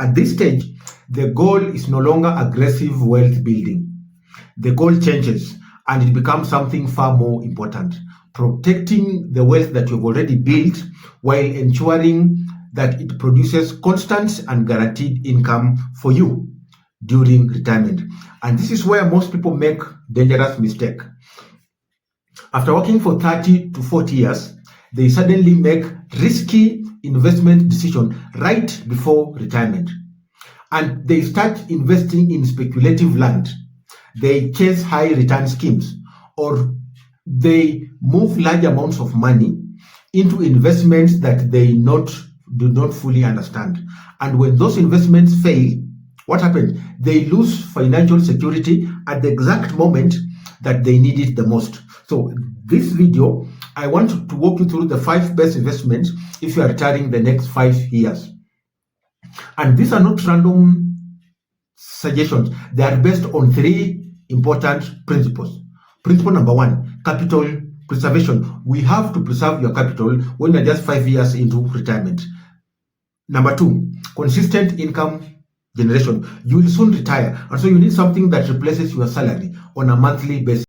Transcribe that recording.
At this stage, the goal is no longer aggressive wealth building. The goal changes and it becomes something far more important: protecting the wealth that you've already built while ensuring that it produces constant and guaranteed income for you during retirement. And this is where most people make dangerous mistake. After working for 30 to 40 years, they suddenly make risky investment decision right before retirement. And they start investing in speculative land. They chase high return schemes, or they move large amounts of money into investments that they do not fully understand. And when those investments fail, what happens? They lose financial security at the exact moment that they need it the most. So this video, I want to walk you through the 5 best investments if you are retiring the next 5 years. And these are not random suggestions. They are based on 3 important principles. Principle number 1, capital preservation. We have to preserve your capital when you're just 5 years into retirement. Number 2, consistent income generation. You will soon retire, and so you need something that replaces your salary on a monthly basis.